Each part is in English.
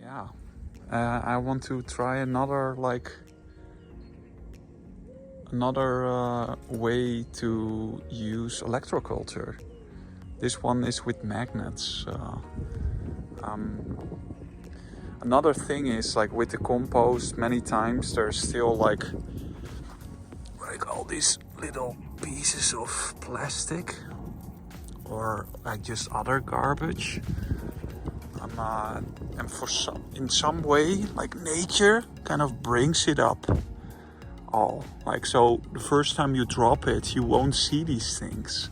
Yeah, I want to try another way to use electroculture. This one is with magnets. Another thing is like with the compost, many times there's still like all these little pieces of plastic or like just other garbage. And in some way, like nature kind of brings it up all. Like, so the first time you drop it, you won't see these things.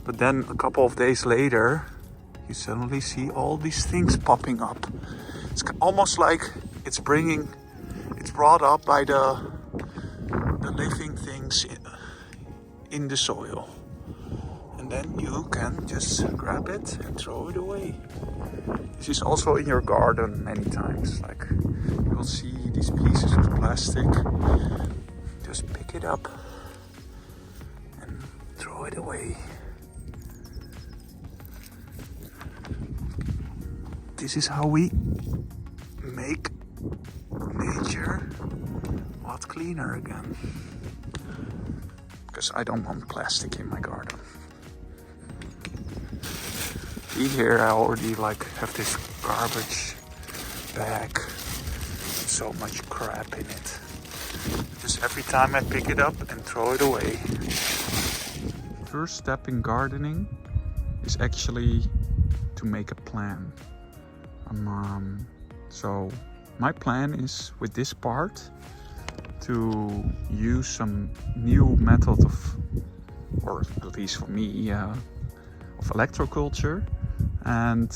But then a couple of days later, you suddenly see all these things popping up. It's almost like it's brought up by the living things in the soil. And then you can just grab it and throw it away. This is also in your garden many times. Like, you'll see these pieces of plastic. Just pick it up and throw it away. This is how we make nature a lot cleaner again. Because I don't want plastic in my garden. See here, I already have this garbage bag. So much crap in it. Just every time I pick it up and throw it away. First step in gardening is actually to make a plan. So my plan is with this part to use some new method or at least for me, of electroculture, and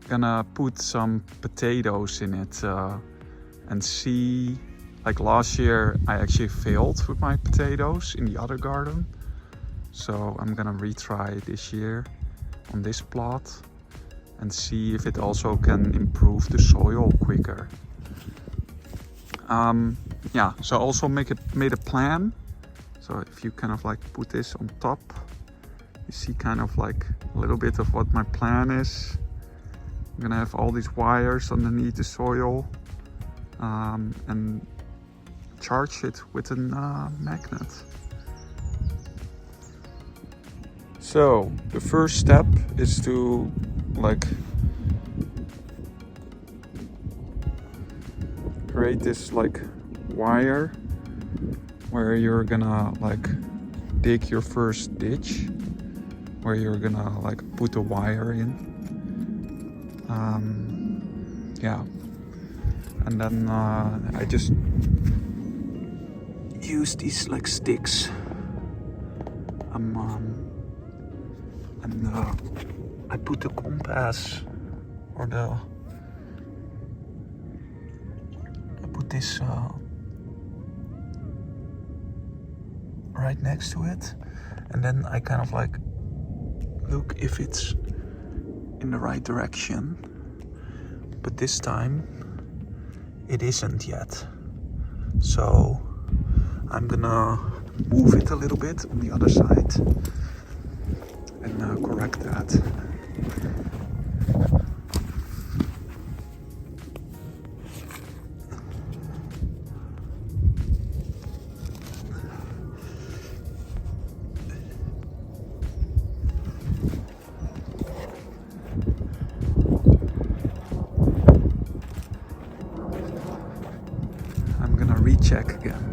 gonna put some potatoes in it and see. Like last year I actually failed with my potatoes in the other garden, so I'm gonna retry it this year on this plot and see if it also can improve the soil quicker. Yeah, so I also made a plan. So if you kind of put this on top, you see kind of a little bit of what my plan is. I'm gonna have all these wires underneath the soil and charge it with a magnet. So the first step is to create this wire where you're gonna dig your first ditch, where you're gonna put the wire in. Yeah, and then I just use these sticks and I put the compass or I put this right next to it, and then I kind of look if it's in the right direction, but this time it isn't yet, so I'm gonna move it a little bit on the other side and correct that. I'm gonna recheck again.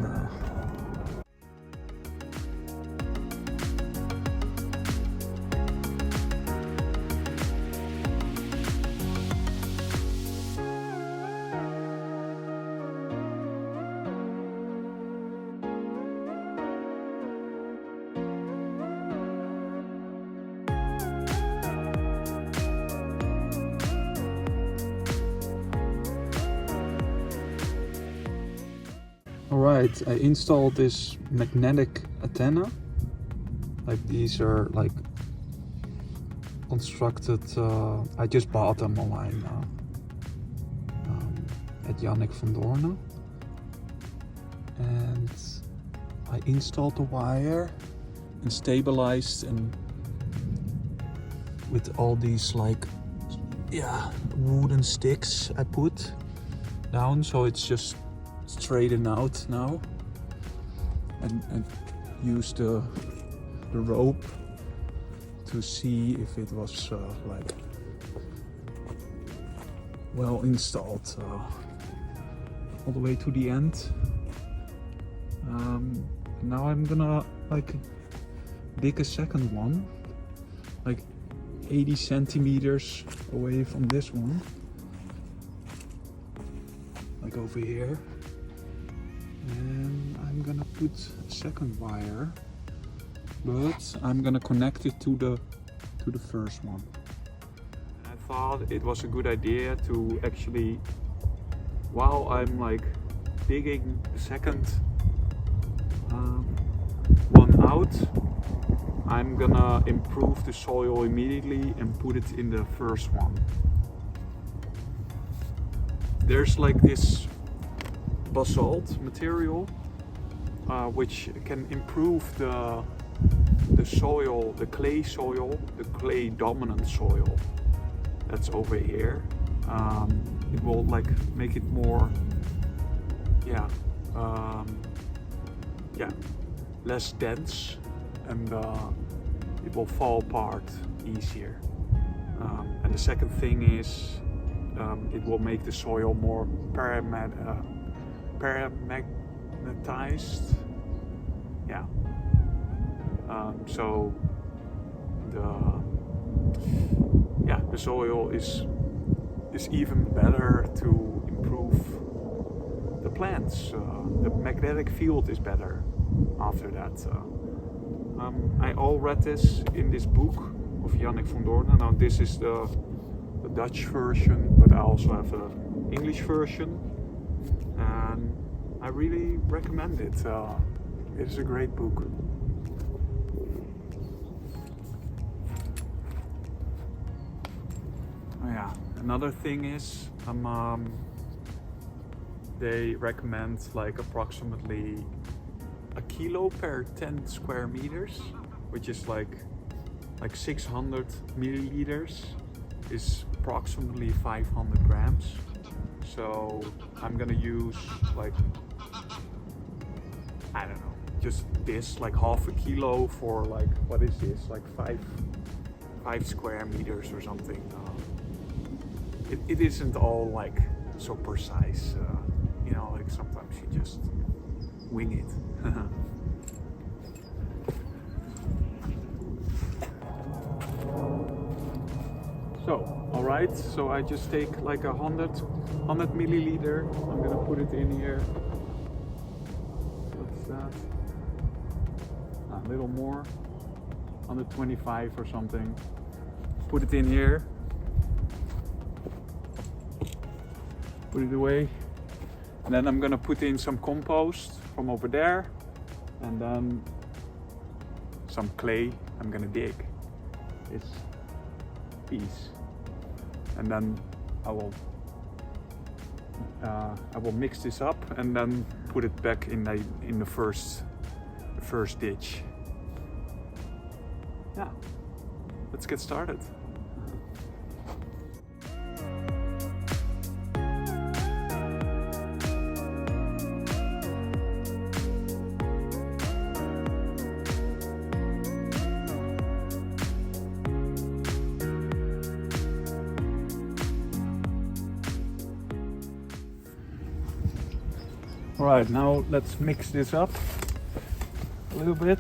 Alright, I installed this magnetic antenna. These are constructed, I just bought them online at Yannick van Doorne. And I installed the wire and stabilized, and with all these yeah, wooden sticks I put down, so it's just straightened out now. And use the rope to see if it was like well installed all the way to the end. Now I'm gonna like dig a second one, like 80 centimeters away from this one, like over here, and I'm gonna put a second wire, but I'm gonna connect it to the first one. I thought it was a good idea to actually, while I'm like digging the second one out, I'm gonna improve the soil immediately and put it in the first one. There's like this basalt material which can improve the soil, the clay soil, the clay dominant soil that's over here. It will like make it more, less dense, and it will fall apart easier. And the second thing is it will make the soil more paramagnetized. Yeah. So the soil is even better to improve the plants. The magnetic field is better after that. I all read this in this book of Yannick van Doorne. Now this is the Dutch version, but I also have an English version, and I really recommend it. It is a great book. Oh yeah, another thing is they recommend like approximately a kilo per 10 square meters, which is like 600 milliliters is approximately 500 grams. So I'm gonna use like, I don't know, just this, like half a kilo for like, what is this, like 5 square meters or something. It isn't all like so precise, you know, like sometimes you just wing it. So, alright, so I just take like 100 milliliter, I'm gonna put it in here. What's that? A little more, 125 or something. Put it in here. Put it away. And then I'm gonna put in some compost from over there, and then some clay I'm gonna dig this piece, and then I will mix this up and then put it back in the first ditch. Yeah, let's get started. Alright, now let's mix this up a little bit.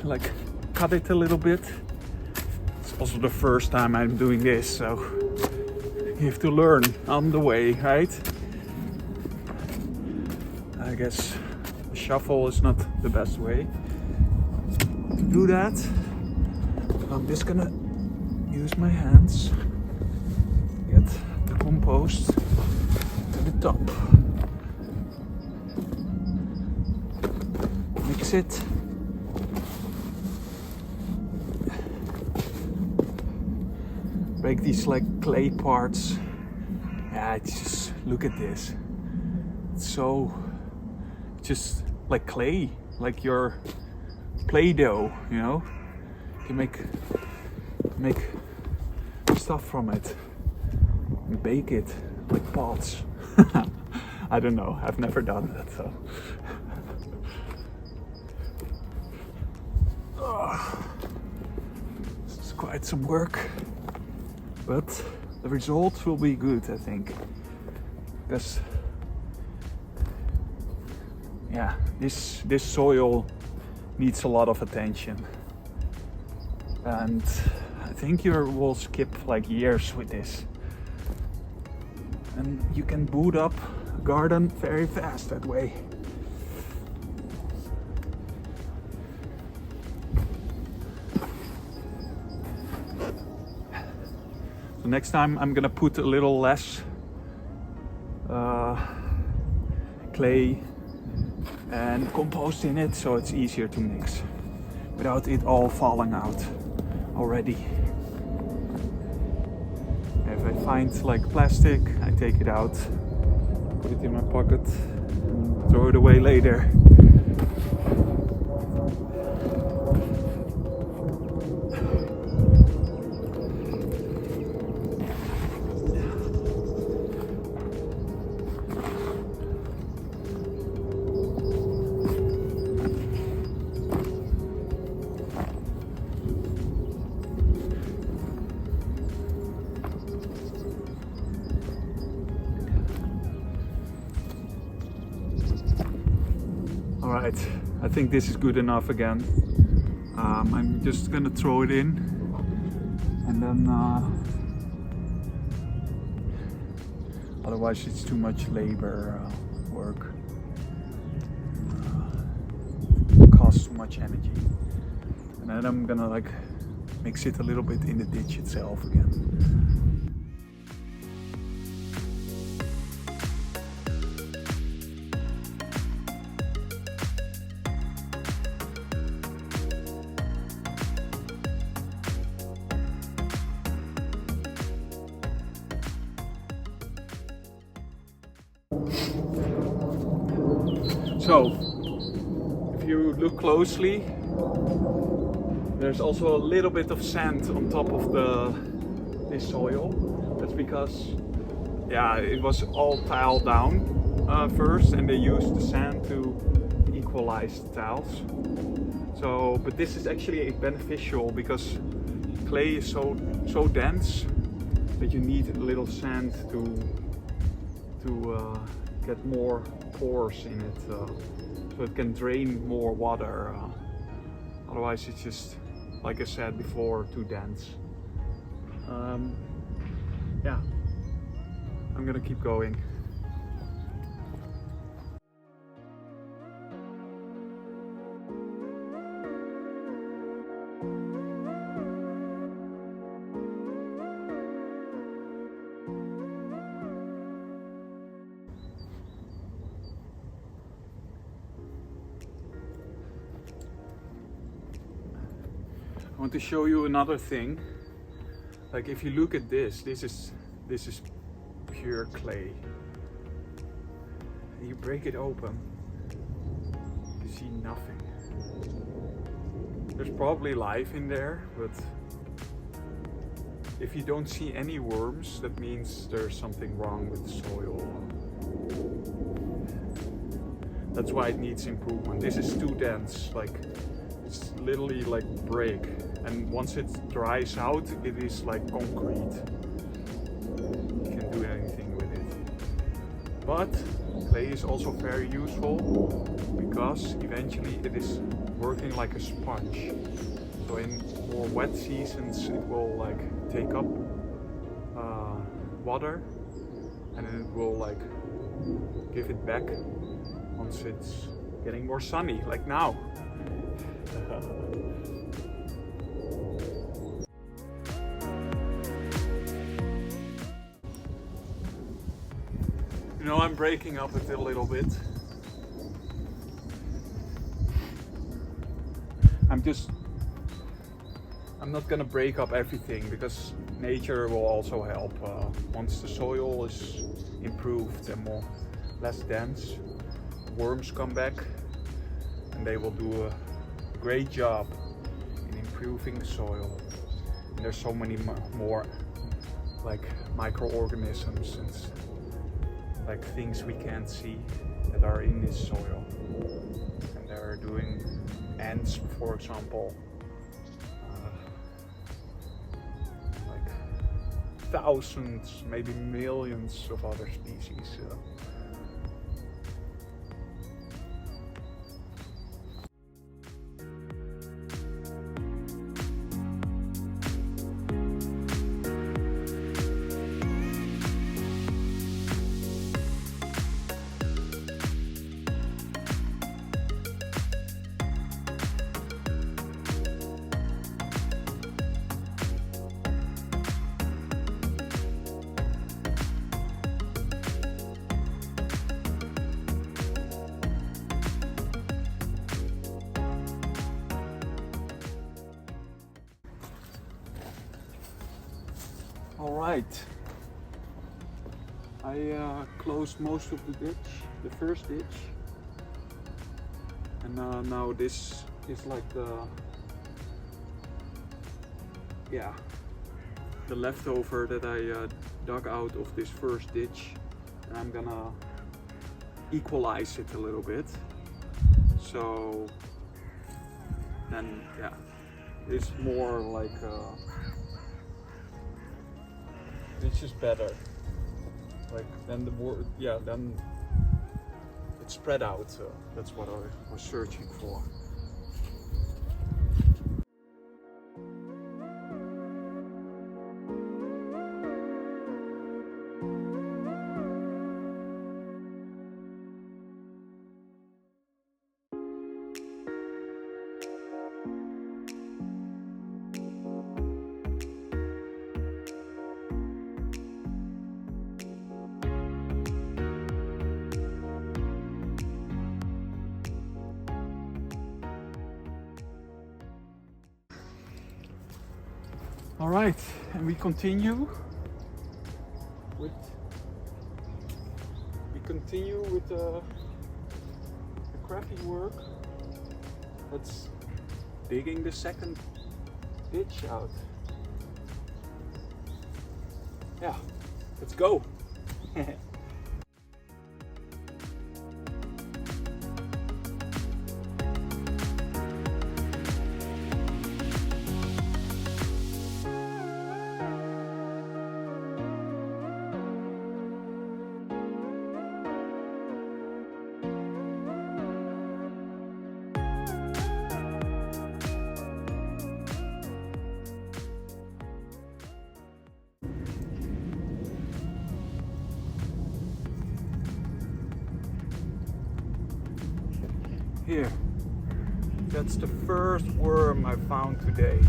Like cut it a little bit. It's also the first time I'm doing this, so you have to learn on the way, right? I guess a shuffle is not the best way. To do that, I'm just gonna use my hands, get the compost to the top, mix it, break these like clay parts. Yeah, it's just, look at this. It's so, just like clay, like your Play-Doh, you know? You make stuff from it and bake it like pots. I don't know, I've never done that, so. This is quite some work, but the result will be good, I think. Because, yeah, this soil needs a lot of attention, and I think you will skip like years with this, and you can boot up a garden very fast that way. So next time I'm gonna put a little less clay and compost in it, so it's easier to mix without it all falling out already. If I find like plastic, I take it out, put it in my pocket and throw it away later. Alright, I think this is good enough again. I'm just gonna throw it in, and then otherwise it's too much labor work. It costs too much energy. And then I'm gonna like mix it a little bit in the ditch itself again. So, if you look closely, there's also a little bit of sand on top of this soil. That's because, yeah, it was all tiled down first, and they used the sand to equalize the tiles. So, but this is actually beneficial because clay is so dense that you need a little sand to get more pores in it, so it can drain more water. Otherwise it's just, like I said before, too dense. Yeah, I'm gonna keep going. I want to show you another thing. Like if you look at this is pure clay. And you break it open, you see nothing. There's probably life in there, but if you don't see any worms, that means there's something wrong with the soil. That's why it needs improvement. This is too dense, like it's literally like brick, and once it dries out, it is like concrete. You can't do anything with it. But clay is also very useful because eventually it is working like a sponge. So in more wet seasons, it will like take up water, and then it will like give it back once it's getting more sunny, like now. You know, I'm breaking up it a little bit. I'm not gonna break up everything because nature will also help. Once the soil is improved and less dense, worms come back and they will do a great job in improving the soil. And there's so many more like microorganisms and like things we can't see that are in this soil. And they're doing ants, for example, like thousands, maybe millions of other species. All right, I closed most of the ditch, the first ditch, and now this is like the leftover that I dug out of this first ditch, and I'm gonna equalize it a little bit. So then, yeah, it's more like it's just better. Like then then it's spread out. So that's what I was searching for. All right, and we continue with the crappy work. That's digging the second ditch out. Yeah, let's go. Here, that's the first worm I found today.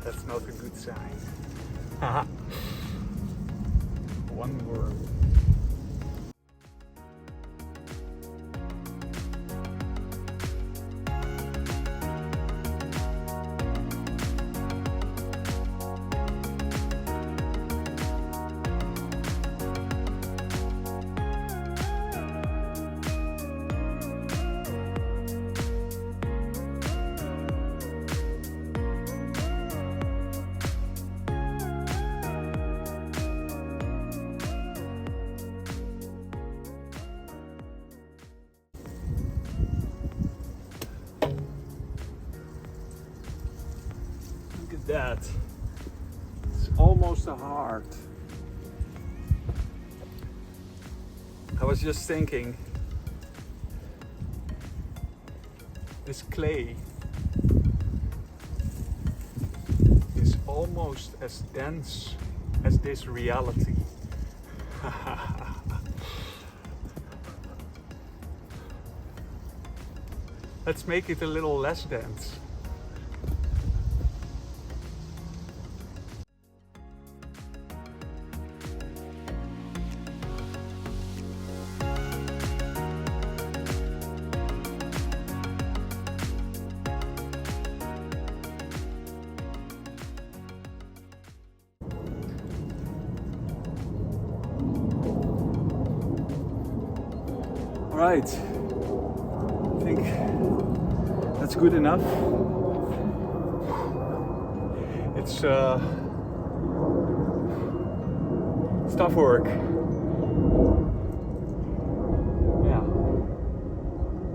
That's not a good sign. One worm. That it's almost a heart. I was just thinking, this clay is almost as dense as this reality. Let's make it a little less dense. Right, I think that's good enough. It's tough work. Yeah,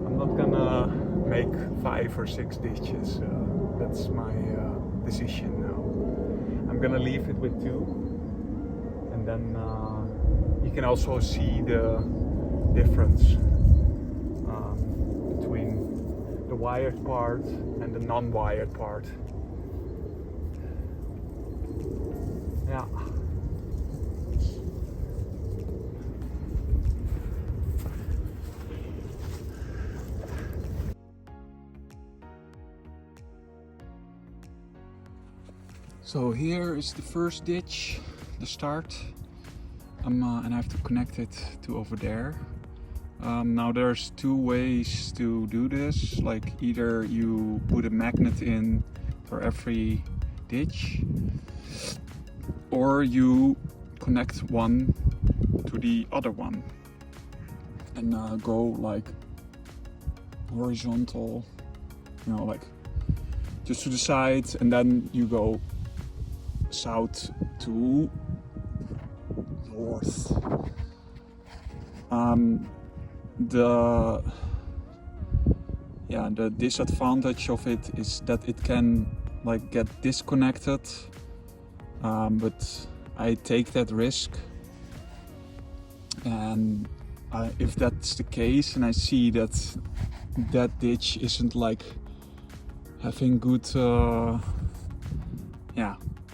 I'm not gonna make 5 or 6 ditches. That's my decision now. I'm gonna leave it with 2, and then you can also see the difference between the wired part and the non-wired part. Yeah. So here is the first ditch, the start, and I have to connect it to over there. Now there's 2 ways to do this, like either you put a magnet in for every ditch, or you connect one to the other one and go like horizontal, you know, like just to the side, and then you go south to north. The disadvantage of it is that it can like get disconnected, but I take that risk, and if that's the case and I see that that ditch isn't like having good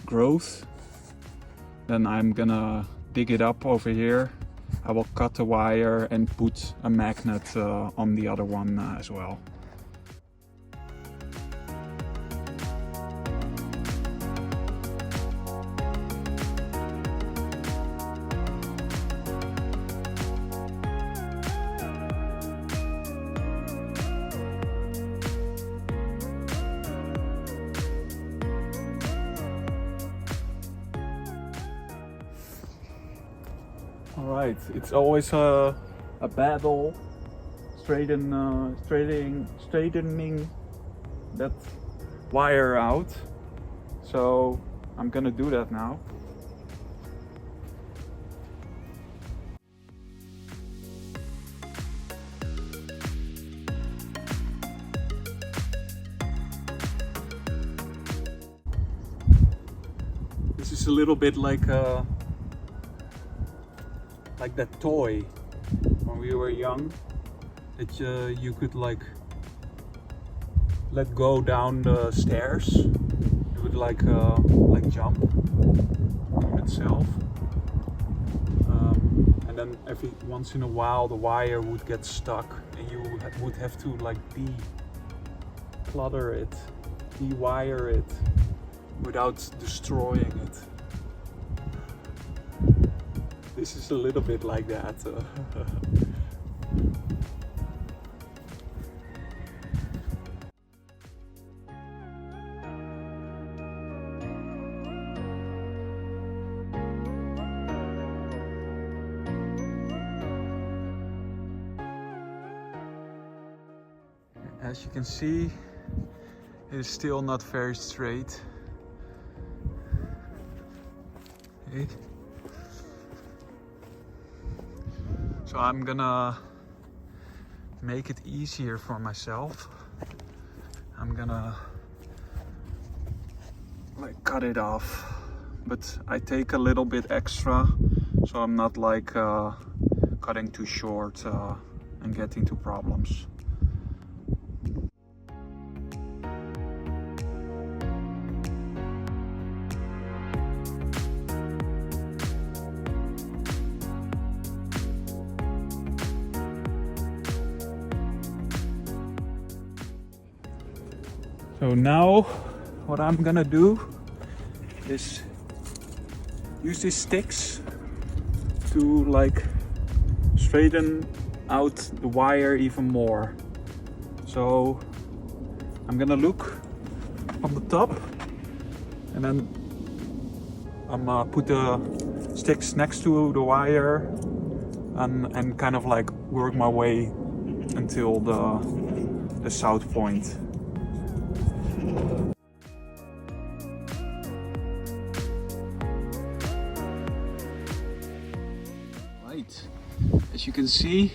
growth, then I'm gonna dig it up over here. I will cut the wire and put a magnet on the other one as well. Alright, it's always a battle straightening that wire out, so I'm gonna do that now. This is a little bit like that toy when we were young, that you could like let go down the stairs. It would like jump on itself, and then every once in a while the wire would get stuck, and you would have to like declutter it, de-wire it without destroying it. This is a little bit like that. As you can see, it is still not very straight. Okay. So I'm gonna make it easier for myself. I'm gonna like cut it off, but I take a little bit extra, so I'm not like cutting too short and getting into problems. So now what I'm gonna do is use these sticks to like straighten out the wire even more. So I'm gonna look on the top and then I'm gonna put the sticks next to the wire and kind of like work my way until the south point. Right, as you can see,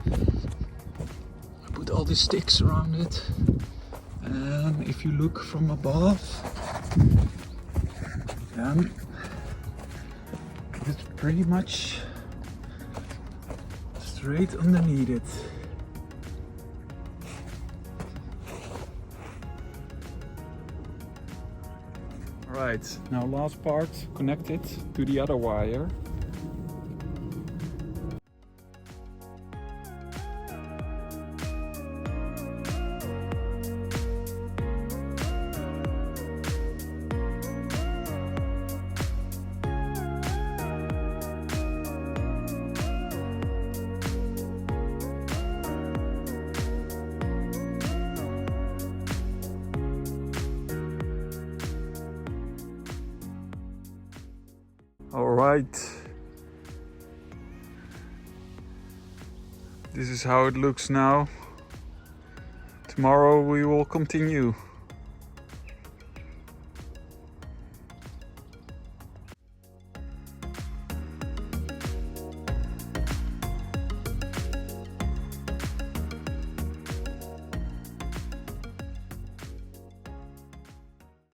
I put all these sticks around it, and if you look from above, then it's pretty much straight underneath it. Alright, now last part, connect it to the other wire. All right, this is how it looks now. Tomorrow we will continue.